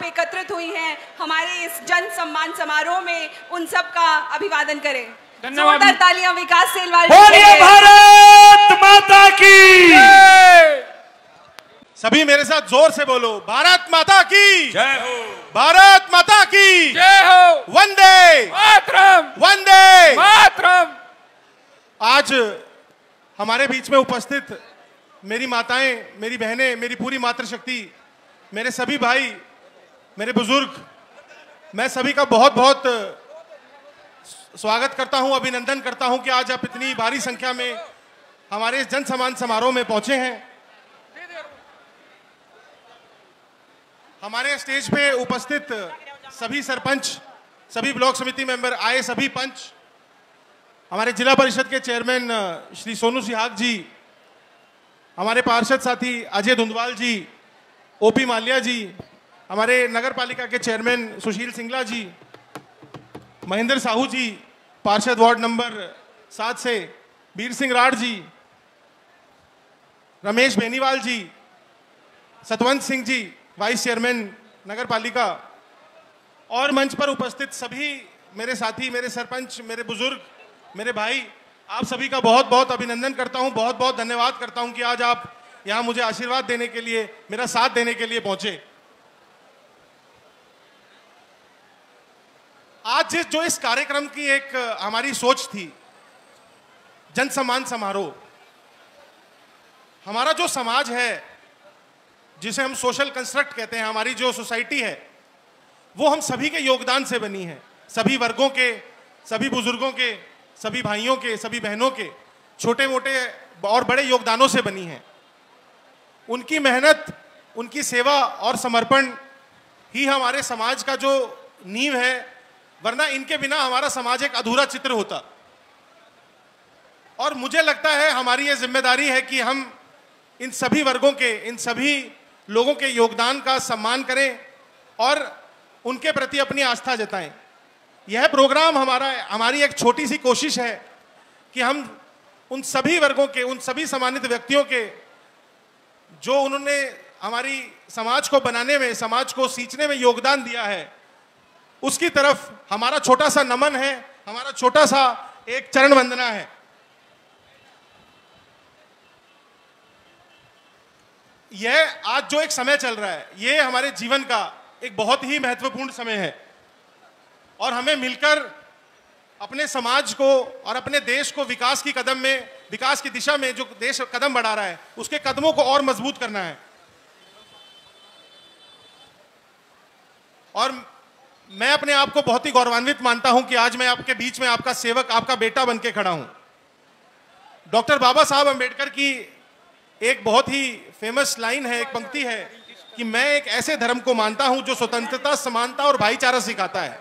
पे एकत्रित हुई हैं हमारे इस जन सम्मान समारोह में, उन सब का अभिवादन करें। जोरदार तालियां विकास सेलवाल जी के लिए। भारत माता की सभी मेरे साथ जोर से बोलो, भारत माता की जय हो, भारत माता की जय हो, वंदे मातरम, वंदे मातरम। आज हमारे बीच में उपस्थित मेरी माताएं, मेरी बहनें, मेरी पूरी मातृशक्ति, मेरे सभी भाई, मेरे बुजुर्ग, मैं सभी का बहुत बहुत स्वागत करता हूं, अभिनंदन करता हूं कि आज आप इतनी भारी संख्या में हमारे इस जन सम्मान समारोह में पहुंचे हैं। हमारे स्टेज पे उपस्थित सभी सरपंच, सभी ब्लॉक समिति मेंबर, आए सभी पंच, हमारे जिला परिषद के चेयरमैन श्री सोनू सिहाग जी, हमारे पार्षद साथी अजय धुंधवाल जी, ओपी माल्या जी, हमारे नगर पालिका के चेयरमैन सुशील सिंगला जी, महेंद्र साहू जी, पार्षद वार्ड नंबर 7 से, वीर सिंह राठ जी, रमेश बेनीवाल जी, सतवंत सिंह जी, वाइस चेयरमैन नगर पालिका, और मंच पर उपस्थित सभी मेरे साथी, मेरे सरपंच, मेरे बुजुर्ग, मेरे भाई, आप सभी का बहुत बहुत अभिनंदन करता हूं, बहुत बहुत धन्यवाद करता हूं कि आज आप यहां मुझे आशीर्वाद देने के लिए, मेरा साथ देने के लिए पहुंचे। आज जो इस कार्यक्रम की एक हमारी सोच थी, जन सम्मान समारोह, हमारा जो समाज है जिसे हम सोशल कंस्ट्रक्ट कहते हैं, हमारी जो सोसाइटी है वो हम सभी के योगदान से बनी है, सभी वर्गों के, सभी बुजुर्गों के, सभी भाइयों के, सभी बहनों के, छोटे मोटे और बड़े योगदानों से बनी है। उनकी मेहनत, उनकी सेवा और समर्पण ही हमारे समाज का जो नींव है, वरना इनके बिना हमारा समाज एक अधूरा चित्र होता। और मुझे लगता है हमारी ये जिम्मेदारी है कि हम इन सभी वर्गों के, इन सभी लोगों के योगदान का सम्मान करें और उनके प्रति अपनी आस्था जताएं। यह प्रोग्राम हमारी एक छोटी सी कोशिश है कि हम उन सभी वर्गों के, उन सभी सम्मानित व्यक्तियों के जो उन्होंने हमारी समाज को बनाने में, समाज को सींचने में योगदान दिया है, उसकी तरफ हमारा छोटा सा नमन है, हमारा छोटा सा एक चरण वंदना है। यह आज जो एक समय चल रहा है, ये हमारे जीवन का एक बहुत ही महत्वपूर्ण समय है और हमें मिलकर अपने समाज को और अपने देश को विकास की कदम में, विकास की दिशा में जो देश कदम बढ़ा रहा है, उसके कदमों को और मजबूत करना है। और मैं अपने आप को बहुत ही गौरवान्वित मानता हूं कि आज मैं आपके बीच में आपका सेवक, आपका बेटा बन के खड़ा हूं। डॉक्टर बाबा साहब अम्बेडकर की एक बहुत ही फेमस लाइन है, एक पंक्ति है कि मैं एक ऐसे धर्म को मानता हूं जो स्वतंत्रता, समानता और भाईचारा सिखाता है।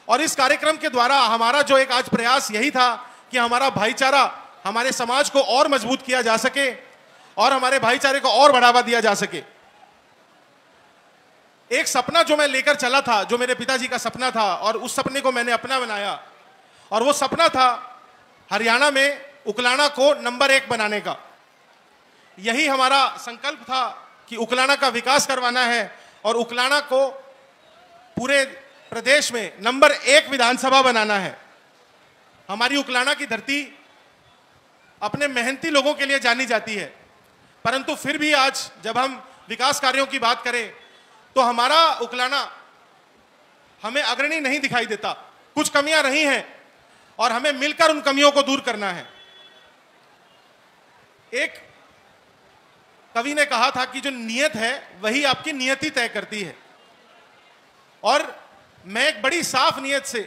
और इस कार्यक्रम के द्वारा हमारा जो एक आज प्रयास यही था कि हमारा भाईचारा, हमारे समाज को और मजबूत किया जा सके और हमारे भाईचारे को और बढ़ावा दिया जा सके। एक सपना जो मैं लेकर चला था, जो मेरे पिताजी का सपना था, और उस सपने को मैंने अपना बनाया, और वो सपना था हरियाणा में उकलाना को नंबर 1 बनाने का। यही हमारा संकल्प था कि उकलाना का विकास करवाना है और उकलाना को पूरे प्रदेश में नंबर 1 विधानसभा बनाना है। हमारी उकलाना की धरती अपने मेहनती लोगों के लिए जानी जाती है, परंतु फिर भी आज जब हम विकास कार्यों की बात करें तो हमारा उकलाना हमें अग्रणी नहीं दिखाई देता। कुछ कमियां रही हैं और हमें मिलकर उन कमियों को दूर करना है। एक कवि ने कहा था कि जो नियत है वही आपकी नियति तय करती है, और मैं एक बड़ी साफ नियत से,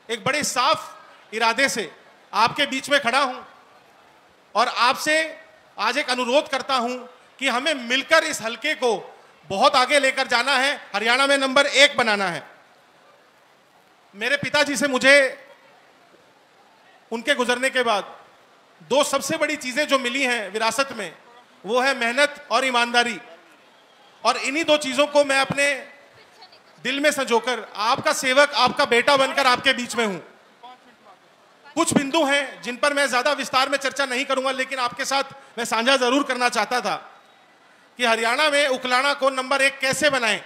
एक बड़े साफ इरादे से आपके बीच में खड़ा हूं और आपसे आज एक अनुरोध करता हूं कि हमें मिलकर इस हलके को बहुत आगे लेकर जाना है, हरियाणा में नंबर 1 बनाना है। मेरे पिताजी से मुझे उनके गुजरने के बाद 2 सबसे बड़ी चीजें जो मिली हैं विरासत में, वो है मेहनत और ईमानदारी। और इन्हीं 2 चीजों को मैं अपने दिल में संजोकर आपका सेवक, आपका बेटा बनकर आपके बीच में हूं। कुछ बिंदु हैं जिन पर मैं ज्यादा विस्तार में चर्चा नहीं करूंगा, लेकिन आपके साथ मैं साझा जरूर करना चाहता था कि हरियाणा में उकलाना को नंबर 1 कैसे बनाएं।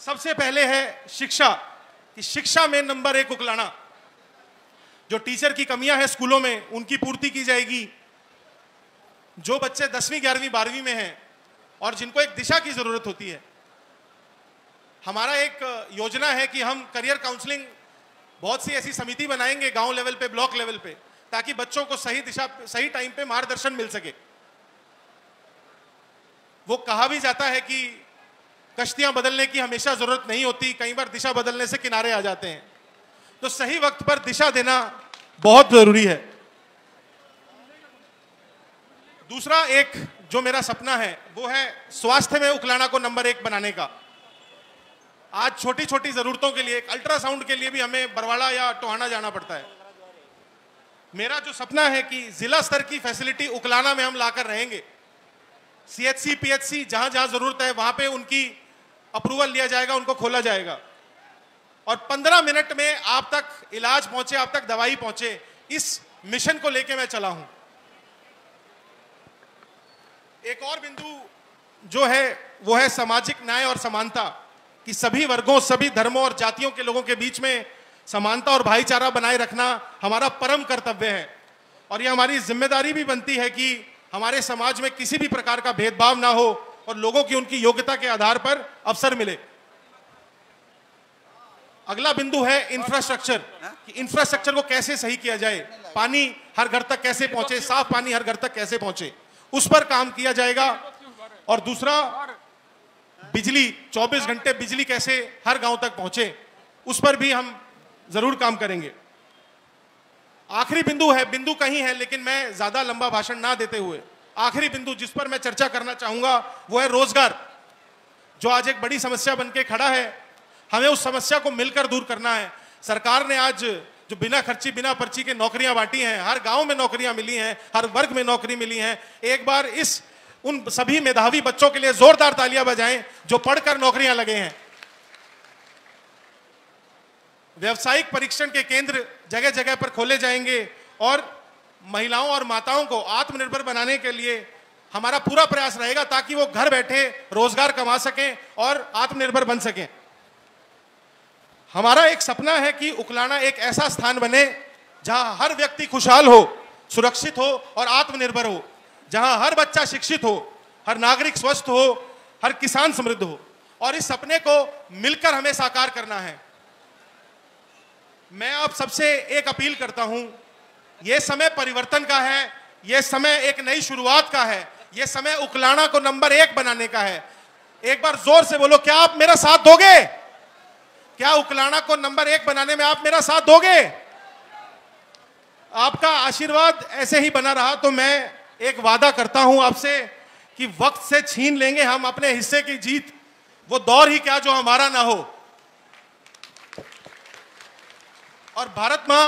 सबसे पहले है शिक्षा, कि शिक्षा में नंबर 1 उकलाना। जो टीचर की कमियां हैं स्कूलों में, उनकी पूर्ति की जाएगी। जो बच्चे 10वीं 11वीं 12वीं में हैं और जिनको एक दिशा की जरूरत होती है, हमारा एक योजना है कि हम करियर काउंसलिंग बहुत सी ऐसी समिति बनाएंगे गांव लेवल पे, ब्लॉक लेवल पे, ताकि बच्चों को सही दिशा, सही टाइम पे मार्गदर्शन मिल सके। वो कहा भी जाता है कि कश्तियां बदलने की हमेशा जरूरत नहीं होती, कई बार दिशा बदलने से किनारे आ जाते हैं। तो सही वक्त पर दिशा देना बहुत जरूरी है। दूसरा एक जो मेरा सपना है वो है स्वास्थ्य में उकलाना को नंबर 1 बनाने का। आज छोटी छोटी जरूरतों के लिए, अल्ट्रासाउंड के लिए भी हमें बरवाड़ा या टोहाना जाना पड़ता है। मेरा जो सपना है कि जिला स्तर की फैसिलिटी उकलाना में हम लाकर रहेंगे। CHC PHC जहां जहां जरूरत है वहां पे उनकी अप्रूवल लिया जाएगा, उनको खोला जाएगा और 15 मिनट में आप तक इलाज पहुंचे, आप तक दवाई पहुंचे। इस मिशन को लेके मैं चला हूं। एक और बिंदु जो है वो है सामाजिक न्याय और समानता, कि सभी वर्गों, सभी धर्मों और जातियों के लोगों के बीच में समानता और भाईचारा बनाए रखना हमारा परम कर्तव्य है। और ये हमारी जिम्मेदारी भी बनती है कि हमारे समाज में किसी भी प्रकार का भेदभाव ना हो और लोगों की उनकी योग्यता के आधार पर अवसर मिले। अगला बिंदु है इंफ्रास्ट्रक्चर, कि इंफ्रास्ट्रक्चर को कैसे सही किया जाए, पानी हर घर तक कैसे पहुंचे, साफ पानी हर घर तक कैसे पहुंचे, उस पर काम किया जाएगा। और दूसरा, बिजली, 24 घंटे बिजली कैसे हर गांव तक पहुंचे, उस पर भी हम जरूर काम करेंगे। आखिरी बिंदु है, बिंदु कहीं है लेकिन मैं ज्यादा लंबा भाषण ना देते हुए आखिरी बिंदु जिस पर मैं चर्चा करना चाहूंगा वो है रोजगार, जो आज एक बड़ी समस्या बनके खड़ा है। हमें उस समस्या को मिलकर दूर करना है। सरकार ने आज जो बिना खर्ची, बिना पर्ची के नौकरियां बांटी हैं, हर गांव में नौकरियां मिली हैं, हर वर्ग में नौकरी मिली हैं। एक बार उन सभी मेधावी बच्चों के लिए जोरदार तालियां बजाएं जो पढ़कर नौकरियां लगे हैं। व्यवसायिक परीक्षण के केंद्र जगह जगह पर खोले जाएंगे और महिलाओं और माताओं को आत्मनिर्भर बनाने के लिए हमारा पूरा प्रयास रहेगा ताकि वो घर बैठे रोजगार कमा सकें और आत्मनिर्भर बन सकें। हमारा एक सपना है कि उकलाना एक ऐसा स्थान बने जहां हर व्यक्ति खुशहाल हो, सुरक्षित हो और आत्मनिर्भर हो, जहां हर बच्चा शिक्षित हो, हर नागरिक स्वस्थ हो, हर किसान समृद्ध हो। और इस सपने को मिलकर हमें साकार करना है। मैं आप सबसे एक अपील करता हूं, यह समय परिवर्तन का है, यह समय एक नई शुरुआत का है, यह समय उकलाना को नंबर 1 बनाने का है। एक बार जोर से बोलो, क्या आप मेरा साथ दोगे? क्या उकलाना को नंबर 1 बनाने में आप मेरा साथ दोगे? आपका आशीर्वाद ऐसे ही बना रहा तो मैं एक वादा करता हूं आपसे कि वक्त से छीन लेंगे हम अपने हिस्से की जीत। वो दौर ही क्या जो हमारा ना हो। और भारत मां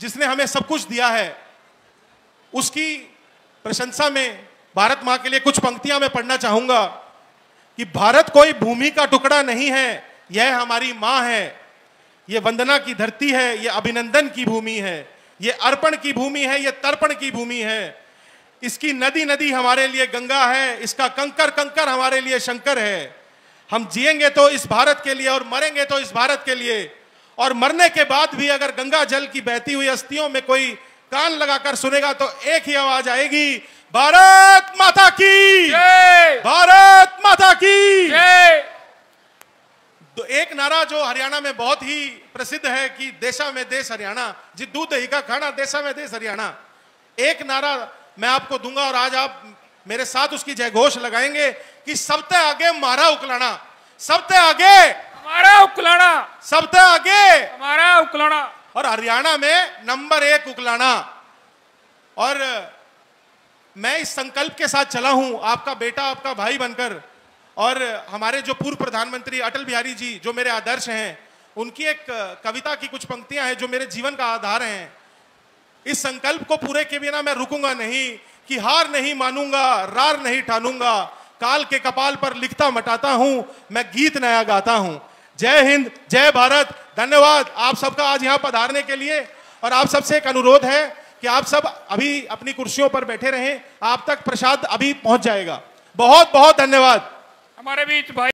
जिसने हमें सब कुछ दिया है, उसकी प्रशंसा में भारत मां के लिए कुछ पंक्तियां मैं पढ़ना चाहूंगा कि भारत कोई भूमि का टुकड़ा नहीं है, यह हमारी मां है। यह वंदना की धरती है, यह अभिनंदन की भूमि है, यह अर्पण की भूमि है, यह तर्पण की भूमि है। इसकी नदी नदी हमारे लिए गंगा है, इसका कंकर कंकर हमारे लिए शंकर है। हम जिएंगे तो इस भारत के लिए और मरेंगे तो इस भारत के लिए। और मरने के बाद भी अगर गंगा जल की बहती हुई अस्थियों में कोई कान लगाकर सुनेगा तो एक ही आवाज आएगी, भारत माता की जय, भारत माता की जय। तो एक नारा जो हरियाणा में बहुत ही प्रसिद्ध है कि देशा में देश हरियाणा, जी दूध दही का खाना, देशा में देश हरियाणा। एक नारा मैं आपको दूंगा और आज आप मेरे साथ उसकी जय घोष लगाएंगे कि सबसे आगे हमारा उकलाना, सबसे आगे हमारा उकलाना, सबसे आगे हमारा उकलाना। और हरियाणा में नंबर 1 उकलाना। और मैं इस संकल्प के साथ चला हूं, आपका बेटा, आपका भाई बनकर। और हमारे जो पूर्व प्रधानमंत्री अटल बिहारी जी जो मेरे आदर्श हैं, उनकी एक कविता की कुछ पंक्तियां हैं जो मेरे जीवन का आधार हैं। इस संकल्प को पूरे के बिना मैं रुकूंगा नहीं, कि हार नहीं मानूंगा, रार नहीं ठानूंगा, काल के कपाल पर लिखता मटाता हूं, मैं गीत नया गाता हूं। जय हिंद, जय भारत। धन्यवाद आप सबका आज यहां पधारने के लिए। और आप सबसे एक अनुरोध है कि आप सब अभी अपनी कुर्सियों पर बैठे रहें, आप तक प्रसाद अभी पहुंच जाएगा। बहुत बहुत धन्यवाद। हमारे बीच भाई